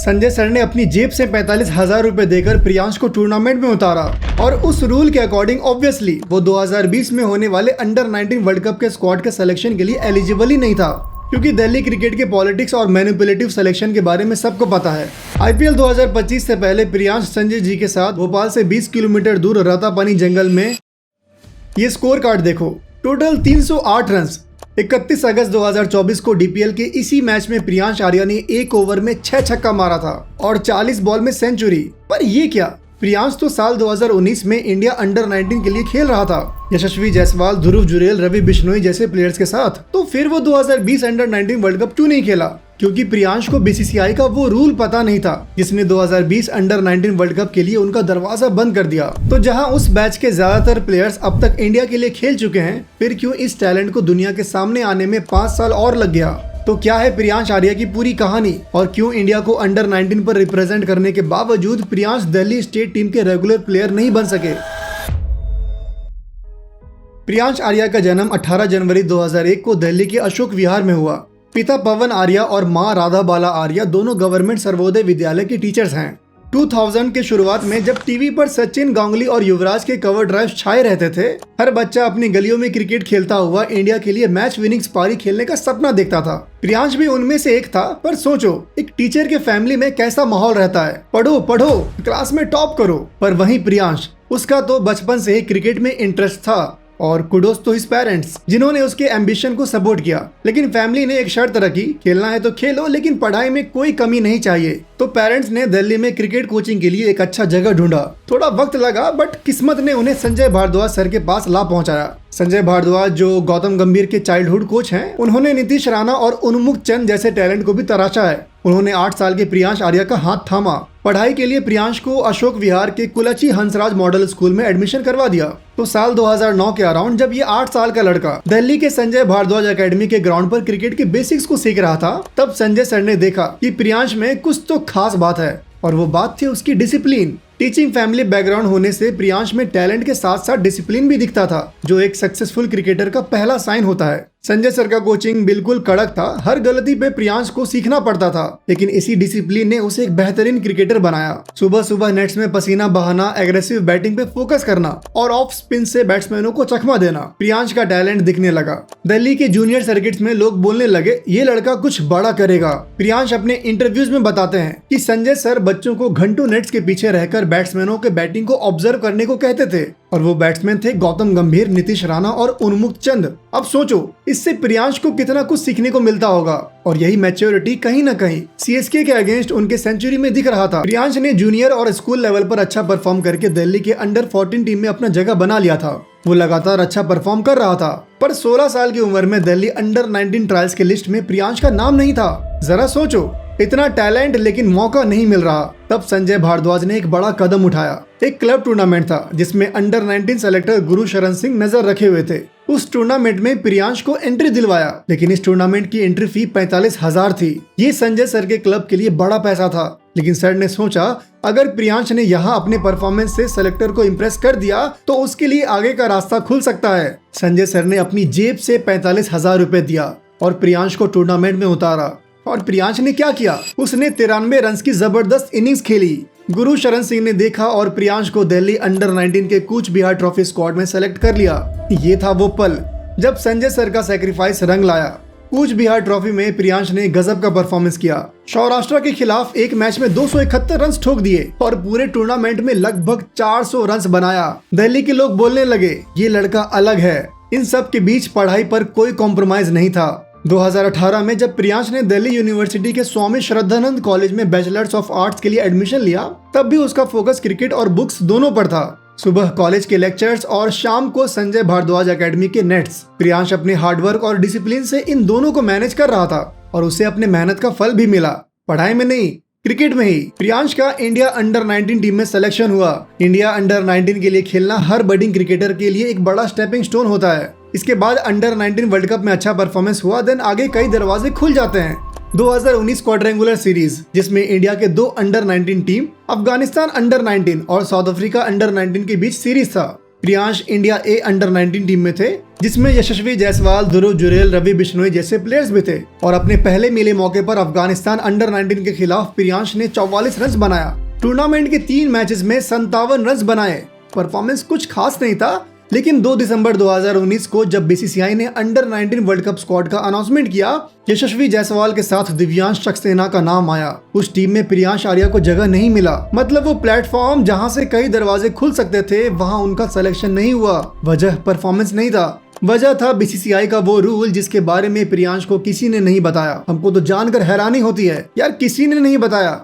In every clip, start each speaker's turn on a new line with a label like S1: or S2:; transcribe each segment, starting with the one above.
S1: Sanjay sir ने अपनी जेब से 45,000 रुपए देकर प्रियांश को टूर्नामेंट में उतारा और उस रूल के अकॉर्डिंग ऑब्वियसली वो 2020 में होने वाले अंडर 19 वर्ल्ड कप के स्क्वाड के सिलेक्शन के लिए एलिजिबल ही नहीं था, क्योंकि दिल्ली क्रिकेट के पॉलिटिक्स और मैनिपुलेटिव सिलेक्शन के बारे में सबको पता है। आईपीएल 2025 से पहले प्रियांश संजय जी के साथ भोपाल से 20 किलोमीटर दूर रातापानी जंगल में, ये स्कोर कार्ड देखो, टोटल 308 रन। 31 अगस्त 2024 को डीपीएल के इसी मैच में प्रियांश आर्या ने एक ओवर में 6 छक्का मारा था और 40 बॉल में सेंचुरी। पर ये क्या, प्रियांश तो साल 2019 में इंडिया अंडर 19 के लिए खेल रहा था यशस्वी जायसवाल, ध्रुव जुरेल, रवि बिश्नोई जैसे प्लेयर्स के साथ। तो फिर वो 2020 अंडर 19 वर्ल्ड कप क्यों नहीं खेला? क्योंकि प्रियांश को बीसीसीआई का वो रूल पता नहीं था जिसने 2020 अंडर 19 वर्ल्ड कप के लिए उनका दरवाजा बंद कर दिया। तो जहां उस बैच के ज्यादातर प्लेयर्स अब तक इंडिया के लिए खेल चुके हैं, फिर क्यों इस टैलेंट को दुनिया के सामने आने में 5 साल और लग गया? तो क्या है प्रियांश आर्या की पूरी कहानी और क्यों इंडिया को अंडर 19 पर रिप्रेजेंट करने के बावजूद प्रियांश दिल्ली स्टेट टीम के रेगुलर प्लेयर नहीं बन सके? प्रियांश आर्या का जन्म 18 जनवरी 2001 को दिल्ली के अशोक विहार में हुआ। पिता पवन आर्या और मां राधा बाला आर्या दोनों गवर्नमेंट सर्वोदय विद्यालय के टीचर्स हैं। 2000 के शुरुआत में जब टीवी पर सचिन, गांगुली और युवराज के कवर ड्राइव छाए रहते थे, हर बच्चा अपनी गलियों में क्रिकेट खेलता हुआ इंडिया के लिए मैच विनिंग पारी खेलने का सपना देखता था। प्रियांश भी उनमें से एक था। पर सोचो, एक टीचर के फैमिली में कैसा माहौल रहता है, पढ़ो पढ़ो, क्लास में टॉप करो। पर वहीं प्रियांश, उसका तो बचपन से ही क्रिकेट में इंटरेस्ट था और कुडोस तो हिज पेरेंट्स जिन्होंने उसके एम्बिशन को सपोर्ट किया। लेकिन फैमिली ने एक शर्त रखी, खेलना है तो खेलो लेकिन पढ़ाई में कोई कमी नहीं चाहिए। तो पेरेंट्स ने दिल्ली में क्रिकेट कोचिंग के लिए एक अच्छा जगह ढूंढा। थोड़ा वक्त लगा बट किस्मत ने उन्हें संजय भारद्वाज सर के पास ला पहुंचाया। संजय भारद्वाज जो गौतम गंभीर के चाइल्डहुड कोच हैं, उन्होंने नीतीश राणा और उन्मुक्त चंद जैसे टैलेंट को भी तराशा है। उन्होंने 8 साल के प्रियांश आर्या का हाथ थामा। पढ़ाई के लिए प्रियांश को अशोक विहार के कुलची हंसराज मॉडल स्कूल में एडमिशन करवा दिया। तो साल 2009 के अराउंड जब ये 8 साल का लड़का दिल्ली के संजय भारद्वाज एकेडमी के ग्राउंड पर क्रिकेट के बेसिक्स को सीख रहा था, तब संजय सर ने देखा कि प्रियांश में कुछ तो खास बात है और वो बात थी उसकी डिसिप्लिन। टीचिंग फैमिली बैकग्राउंड होने से प्रियांश में टैलेंट के साथ साथ डिसिप्लिन भी दिखता था, जो एक सक्सेसफुल क्रिकेटर का पहला साइन होता है। संजय सर का कोचिंग बिल्कुल कड़क था। हर गलती पे प्रियांश को सीखना पड़ता था, लेकिन इसी डिसिप्लिन ने उसे एक बेहतरीन क्रिकेटर बनाया। सुबह सुबह नेट्स में पसीना बहाना, एग्रेसिव बैटिंग पे फोकस करना और ऑफ स्पिन से बैट्समैनों को चकमा देना, प्रियांश का टैलेंट दिखने लगा। दिल्ली के जूनियर सर्किट्स में लोग बोलने लगे, ये लड़का कुछ बड़ा करेगा। प्रियांश अपने इंटरव्यूज में बताते हैं कि संजय सर बच्चों को घंटों नेट्स के पीछे रहकर बैट्समैनों के बैटिंग को ऑब्जर्व करने को कहते थे, और वो बैट्समैन थे गौतम गंभीर, नीतीश राणा और उन्मुक्त चंद। अब सोचो, इससे प्रियांश को कितना कुछ सीखने को मिलता होगा। और यही मैच्योरिटी कहीं न कहीं सीएसके के अगेंस्ट उनके सेंचुरी में दिख रहा था। प्रियांश ने जूनियर और स्कूल लेवल पर अच्छा परफॉर्म करके दिल्ली के अंडर 14 टीम में अपना जगह बना लिया था। वो लगातार अच्छा परफॉर्म कर रहा था, पर 16 साल की उम्र में दिल्ली अंडर 19 ट्रायल्स के लिस्ट में प्रियांश का नाम नहीं था। जरा सोचो, इतना टैलेंट लेकिन मौका नहीं मिल रहा। तब संजय भारद्वाज ने एक बड़ा कदम उठाया। एक क्लब टूर्नामेंट था जिसमें अंडर 19 सेलेक्टर गुरुशरण सिंह नजर रखे हुए थे। उस टूर्नामेंट में प्रियांश को एंट्री दिलवाया, लेकिन इस टूर्नामेंट की एंट्री फी 45,000 थी। ये संजय सर के क्लब के लिए बड़ा पैसा था, लेकिन सर ने सोचा अगर प्रियांश ने यहाँ अपने परफॉर्मेंस से सेलेक्टर को इम्प्रेस कर दिया तो उसके लिए आगे का रास्ता खुल सकता है। संजय सर ने अपनी जेब से 45,000 रुपए दिया और प्रियांश को टूर्नामेंट में उतारा। और प्रियांश ने क्या किया, उसने 93 रन की जबरदस्त इनिंग्स खेली। गुरुशरण सिंह ने देखा और प्रियांश को दिल्ली अंडर 19 के कूच बिहार ट्रॉफी स्क्वाड में सेलेक्ट कर लिया। ये था वो पल जब संजय सर का सैक्रिफाइस रंग लाया। कूच बिहार ट्रॉफी में प्रियांश ने गजब का परफॉर्मेंस किया। सौराष्ट्र के खिलाफ एक मैच में 271 रन ठोक दिए और पूरे टूर्नामेंट में लगभग 400 रन बनाया। दिल्ली के लोग बोलने लगे, ये लड़का अलग है। इन सब के बीच पढ़ाई पर कोई कॉम्प्रोमाइज नहीं था। 2018 में जब प्रियांश ने दिल्ली यूनिवर्सिटी के स्वामी श्रद्धानंद कॉलेज में बैचलर्स ऑफ आर्ट्स के लिए एडमिशन लिया, तब भी उसका फोकस क्रिकेट और बुक्स दोनों पर था। सुबह कॉलेज के लेक्चर्स और शाम को संजय भारद्वाज एकेडमी के नेट्स। प्रियांश अपने हार्डवर्क और डिसिप्लिन से इन दोनों को मैनेज कर रहा था और उसे अपने मेहनत का फल भी मिला। पढ़ाई में नहीं, क्रिकेट में ही। प्रियांश का इंडिया अंडर 19 टीम में सिलेक्शन हुआ। इंडिया अंडर 19 के लिए खेलना हर बडिंग क्रिकेटर के लिए एक बड़ा स्टेपिंग स्टोन होता है। इसके बाद अंडर 19 वर्ल्ड कप में अच्छा परफॉर्मेंस हुआ, देन आगे कई दरवाजे खुल जाते हैं। 2019 क्वाड्रेंगुलर सीरीज, जिसमें इंडिया के 2 अंडर 19 टीम, अफगानिस्तान अंडर 19 और साउथ अफ्रीका अंडर 19 के बीच सीरीज था। Priyansh India A under 19 team में थे, जिसमें यशस्वी जायसवाल, ध्रुव जुरेल, रवि बिश्नोई जैसे प्लेयर्स भी थे। और अपने पहले मिले मौके पर अफगानिस्तान अंडर 19 के खिलाफ प्रियांश ने 44 रन बनाया। टूर्नामेंट के 3 मैचेस में 57 रन बनाए। परफॉर्मेंस कुछ खास नहीं था, लेकिन 2 दिसंबर 2019 को जब बीसीसीआई ने अंडर 19 वर्ल्ड कप स्क्वाड का अनाउंसमेंट किया, यशस्वी जायसवाल के साथ दिव्यांश सक्सेना का नाम आया। उस टीम में प्रियांश आर्या को जगह नहीं मिला। मतलब वो प्लेटफॉर्म जहां से कई दरवाजे खुल सकते थे, वहां उनका सिलेक्शन नहीं हुआ। वजह परफॉर्मेंस नहीं था, वजह था बीसीसीआई का वो रूल जिसके बारे में प्रियांश को किसी ने नहीं बताया। हमको तो जानकर हैरानी होती है यार, किसी ने नहीं बताया।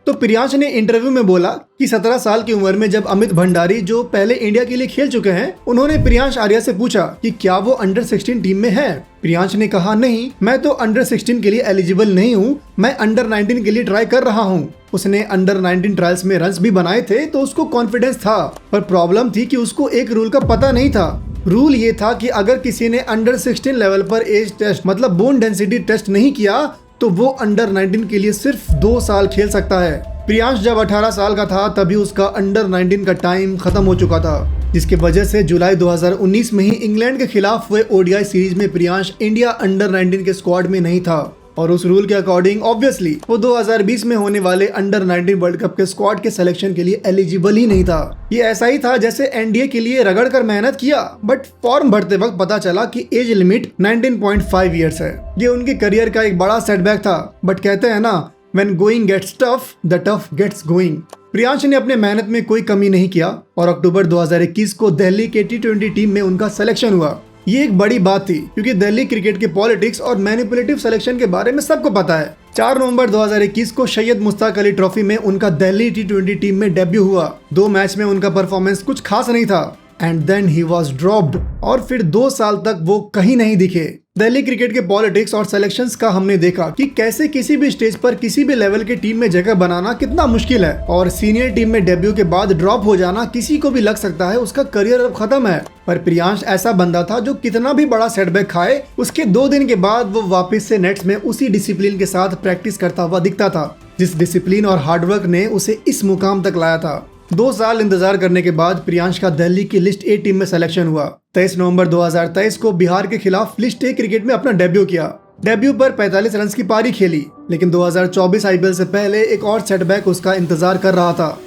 S1: तो प्रियांश ने इंटरव्यू में बोला कि 17 साल की उम्र में जब अमित भंडारी, जो पहले इंडिया के लिए खेल चुके हैं, उन्होंने प्रियांश आर्या से पूछा कि क्या वो अंडर 16 टीम में है। प्रियांश ने कहा, नहीं, मैं तो अंडर 16 के लिए एलिजिबल नहीं हूँ, मैं अंडर 19 के लिए ट्राई कर रहा हूँ। उसने अंडर 19 ट्रायल्स में रन्स भी बनाए थे, तो उसको कॉन्फिडेंस था। पर प्रॉब्लम थी कि उसको एक रूल का पता नहीं था। रूल ये था कि अगर किसी ने अंडर 16 लेवल पर एज टेस्ट मतलब बोन डेंसिटी टेस्ट नहीं किया, तो वो अंडर 19 के लिए सिर्फ 2 साल खेल सकता है। प्रियांश जब 18 साल का था तभी उसका अंडर 19 का टाइम खत्म हो चुका था, जिसकी वजह से जुलाई 2019 में ही इंग्लैंड के खिलाफ हुए ओडीआई सीरीज में प्रियांश इंडिया अंडर 19 के स्क्वाड में नहीं था। और उस रूल के अकॉर्डिंग ऑब्वियसली वो 2020 में होने वाले अंडर 19 वर्ल्ड कप के स्क्वाड के सिलेक्शन के लिए एलिजिबल ही नहीं था। ये ऐसा ही था जैसे एनडीए के लिए रगड़ कर मेहनत किया, बट फॉर्म भरते वक्त पता चला कि एज लिमिट 19.5 ईयर्स है। ये उनके करियर का एक बड़ा सेटबैक था, बट कहते हैं ना, when going gets tough, the tough gets going। Priyansh ने अपने मेहनत में कोई कमी नहीं किया और अक्टूबर 2021 को दिल्ली के T20 टीम में उनका सिलेक्शन हुआ। ये एक बड़ी बात थी क्योंकि दिल्ली क्रिकेट के पॉलिटिक्स और मैनिपुलेटिव सिलेक्शन के बारे में सबको पता है। 4 नवंबर 2021 को सैयद मुश्ताक अली ट्रॉफी में उनका दिल्ली T20 टीम में डेब्यू हुआ। 2 मैच में उनका परफॉर्मेंस कुछ खास नहीं था and then he was dropped और फिर 2 साल तक वो कहीं नहीं दिखे। दिल्ली क्रिकेट के पॉलिटिक्स और सिलेक्शंस का हमने देखा कि कैसे किसी भी स्टेज पर किसी भी लेवल के टीम में जगह बनाना कितना मुश्किल है, और सीनियर टीम में डेब्यू के बाद ड्रॉप हो जाना किसी को भी लग सकता है उसका करियर अब खत्म है। पर प्रियांश ऐसा बंदा था जो कितना भी बड़ा सेटबैक खाए, उसके 2 दिन के बाद वो वापस से नेट्स में उसी डिसिप्लिन के साथ प्रैक्टिस करता हुआ दिखता था, जिस डिसिप्लिन और हार्डवर्क ने उसे इस मुकाम तक लाया था। 2 साल इंतजार करने के बाद प्रियांश का दिल्ली की लिस्ट ए टीम में सिलेक्शन हुआ। 23 नवंबर 2023 को बिहार के खिलाफ लिस्ट ए क्रिकेट में अपना डेब्यू किया। डेब्यू पर 45 रन की पारी खेली, लेकिन 2024 आईपीएल से पहले एक और सेटबैक उसका इंतजार कर रहा था।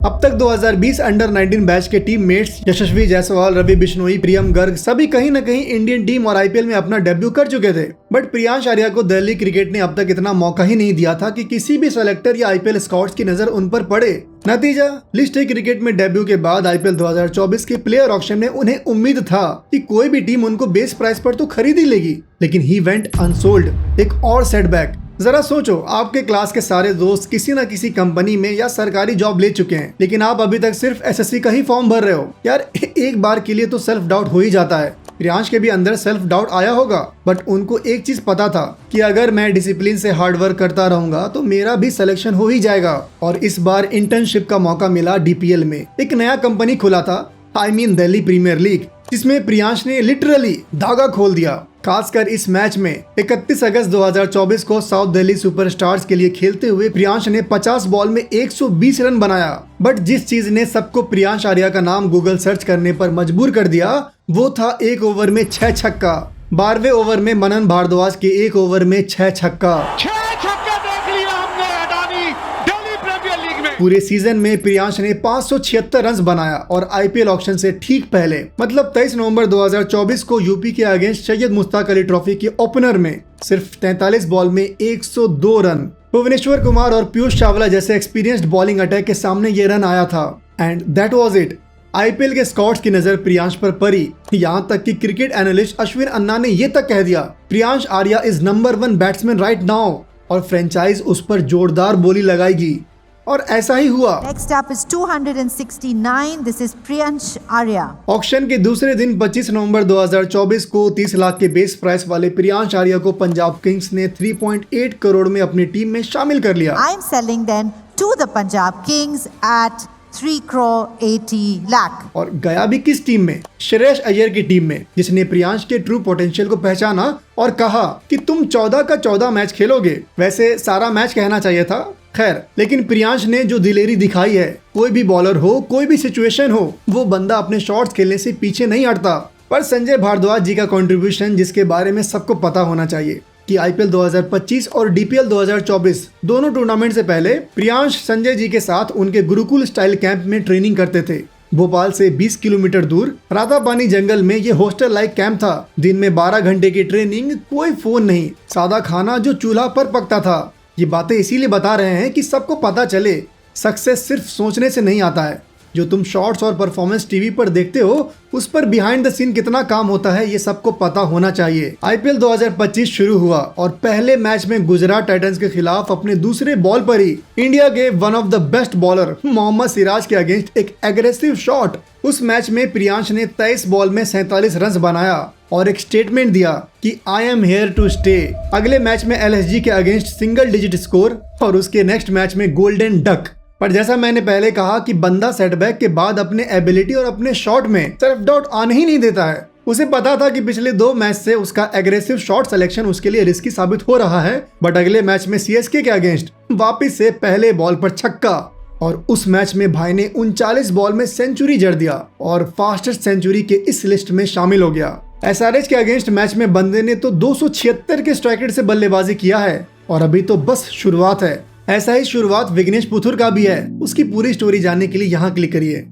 S1: अब तक 2020 अंडर 19 बैच के टीम मेट्स यशस्वी जायसवाल, रवि बिश्नोई, प्रियम गर्ग सभी कहीं न कहीं इंडियन टीम और आईपीएल में अपना डेब्यू कर चुके थे, बट प्रियांश आर्या को दिल्ली क्रिकेट ने अब तक इतना मौका ही नहीं दिया था कि किसी भी सेलेक्टर या आईपीएल स्काउट्स की नजर उन पर पड़े। नतीजा, लिस्ट ए क्रिकेट में डेब्यू के बाद आईपीएल 2024 के प्लेयर ऑक्शन में उन्हें उम्मीद था कि कोई भी टीम उनको बेस प्राइस पर तो खरीद ही लेगी, लेकिन ही वेंट अनसोल्ड। एक और सेटबैक। जरा सोचो, आपके क्लास के सारे दोस्त किसी न किसी कंपनी में या सरकारी जॉब ले चुके हैं, लेकिन आप अभी तक सिर्फ एसएससी का ही फॉर्म भर रहे हो। यार एक बार के लिए तो सेल्फ डाउट हो ही जाता है। प्रियांश के भी अंदर सेल्फ डाउट आया होगा, बट उनको एक चीज पता था कि अगर मैं डिसिप्लिन से हार्ड वर्क करता रहूंगा तो मेरा भी सिलेक्शन हो ही जाएगा। और इस बार इंटर्नशिप का मौका मिला डीपीएल में। एक नया कंपनी खुला था, I mean Delhi premier league, जिसमें प्रियांश ने लिटरली धागा खोल दिया। खासकर इस मैच में 31 अगस्त 2024 को साउथ दिल्ली सुपरस्टार्स के लिए खेलते हुए प्रियांश ने 50 बॉल में 120 रन बनाया। बट जिस चीज ने सबको प्रियांश आर्या का नाम गूगल सर्च करने पर मजबूर कर दिया, वो था 1 ओवर में 6 छक्का। 12वें ओवर में मनन भारद्वाज के 1 ओवर में 6 छक्का। पूरे सीजन में प्रियांश ने 576 रन बनाया और आईपीएल ऑक्शन से ठीक पहले मतलब 23 नवंबर 2024 को यूपी के अगेंस्ट सैयद मुश्ताक अली ट्रॉफी के ओपनर में सिर्फ 43 बॉल में 102 रन। भुवनेश्वर कुमार और पीयूष चावला जैसे एक्सपीरियंस्ड बॉलिंग अटैक के सामने ये रन आया था and that was it. IPL के स्काउट्स की नजर प्रियांश पर पड़ी, यहाँ तक कि क्रिकेट एनालिस्ट अश्विन अन्ना ने ये तक कह दिया, Priyansh Arya is number 1 batsman right now, और फ्रेंचाइज उस पर जोरदार बोली लगाएगी। और ऐसा ही हुआ।
S2: Next up is 269. This is Priyansh Arya.
S1: Auction के दूसरे दिन 25 नवंबर 2024 को 30 लाख के बेस प्राइस वाले प्रियांश आर्या को पंजाब किंग्स ने 3.8 करोड़ में अपनी टीम में शामिल कर लिया।
S2: I am selling them to the Punjab Kings at 3 crore 80 lakh.
S1: और गया भी किस टीम में? श्रेयस अय्यर की टीम में, जिसने प्रियांश के ट्रू पोटेंशियल को पहचाना और कहा कि तुम 14 का 14 मैच खेलोगे। वैसे सारा मैच कहना चाहिए था, खैर, लेकिन प्रियांश ने जो दिलेरी दिखाई है, कोई भी बॉलर हो, कोई भी सिचुएशन हो, वो बंदा अपने शॉट्स खेलने से पीछे नहीं हटता। पर संजय भारद्वाज जी का कंट्रीब्यूशन, जिसके बारे में सबको पता होना चाहिए कि आईपीएल 2025 और डीपीएल 2024 दोनों टूर्नामेंट से पहले प्रियांश संजय जी के साथ उनके गुरुकुल स्टाइल कैंप में ट्रेनिंग करते थे। भोपाल से 20 किलोमीटर दूर रातापानी जंगल में ये हॉस्टल लाइक कैंप था। दिन में 12 घंटे की ट्रेनिंग, कोई फोन नहीं, सादा खाना जो चूल्हा पर पकता था। ये बातें इसीलिए बता रहे हैं कि सबको पता चले, सक्सेस सिर्फ सोचने से नहीं आता है। जो तुम शॉट्स और परफॉर्मेंस टीवी पर देखते हो, उस पर बिहाइंड द सीन कितना काम होता है, ये सबको पता होना चाहिए। आईपीएल 2025 शुरू हुआ और पहले मैच में गुजरात टाइटंस के खिलाफ अपने दूसरे बॉल पर ही इंडिया के one of the best bowler Mohammed Siraj के अगेंस्ट एक एग्रेसिव शॉट। उस मैच में प्रियांश ने 23 बॉल में 47 रन बनाया और एक स्टेटमेंट दिया कि I am here to stay. अगले मैच में एलएसजी के अगेंस्ट सिंगल डिजिट स्कोर और उसके नेक्स्ट मैच में गोल्डन डक। पर जैसा मैंने पहले कहा कि बंदा सेटबैक के बाद अपने एबिलिटी और अपने शॉट में सेल्फ डाउट आने ही नहीं देता है। उसे पता था कि पिछले 2 मैच से उसका एग्रेसिव शॉट सिलेक्शन उसके लिए रिस्की साबित हो रहा है, बट अगले मैच में सीएसके के अगेंस्ट वापिस से पहले बॉल पर छक्का और उस मैच में भाई ने 39 बॉल में सेंचुरी जड़ दिया और फास्टेस्ट सेंचुरी के इस लिस्ट में शामिल हो गया। एसआरएच के अगेंस्ट मैच में बंदे ने तो 276 के स्ट्राइक रेट से बल्लेबाजी किया है और अभी तो बस शुरुआत है। ऐसा ही शुरुआत विघ्नेश पुथुर का भी है। उसकी पूरी स्टोरी जानने के लिए यहाँ क्लिक करिए।